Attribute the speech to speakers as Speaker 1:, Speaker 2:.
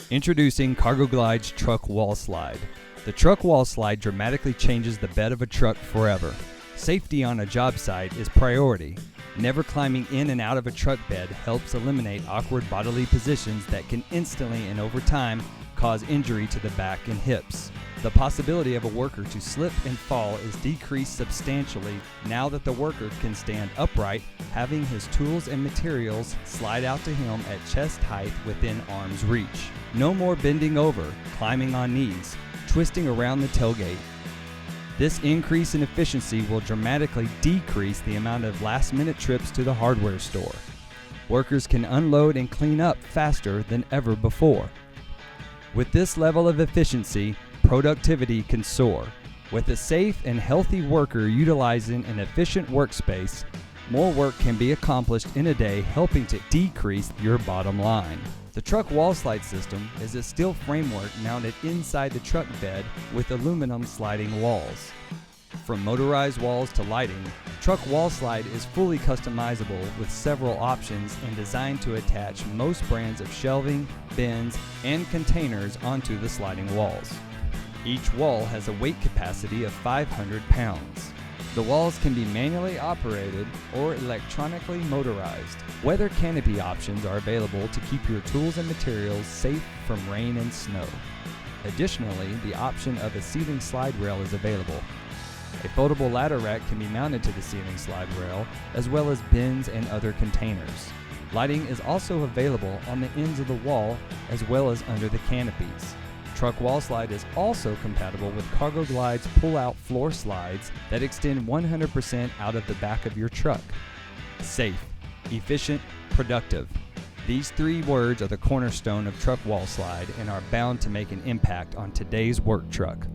Speaker 1: Introducing Cargoglide's Truck Wall Slide. The truck wall slide dramatically changes the bed of a truck forever. Safety on a job site is priority. Never climbing in and out of a truck bed helps eliminate awkward bodily positions that can instantly and over time cause injury to the back and hips. The possibility of a worker to slip and fall is decreased substantially now that the worker can stand upright, having his tools and materials slide out to him at chest height within arm's reach. No more bending over, climbing on knees, twisting around the tailgate. This increase in efficiency will dramatically decrease the amount of last-minute trips to the hardware store. Workers can unload and clean up faster than ever before. With this level of efficiency, productivity can soar. With a safe and healthy worker utilizing an efficient workspace, more work can be accomplished in a day, helping to decrease your bottom line. The truck wall slide system is a steel framework mounted inside the truck bed with aluminum sliding walls. From motorized walls to lighting, truck wall slide is fully customizable with several options and designed to attach most brands of shelving, bins, and containers onto the sliding walls. Each wall has a weight capacity of 500 pounds. The walls can be manually operated or electronically motorized. Weather canopy options are available to keep your tools and materials safe from rain and snow. Additionally, the option of a ceiling slide rail is available. A foldable ladder rack can be mounted to the ceiling slide rail, as well as bins and other containers. Lighting is also available on the ends of the wall, as well as under the canopies. Truck wall slide is also compatible with Cargoglide's pull-out floor slides that extend 100% out of the back of your truck. Safe, efficient, productive. These three words are the cornerstone of truck wall slide and are bound to make an impact on today's work truck.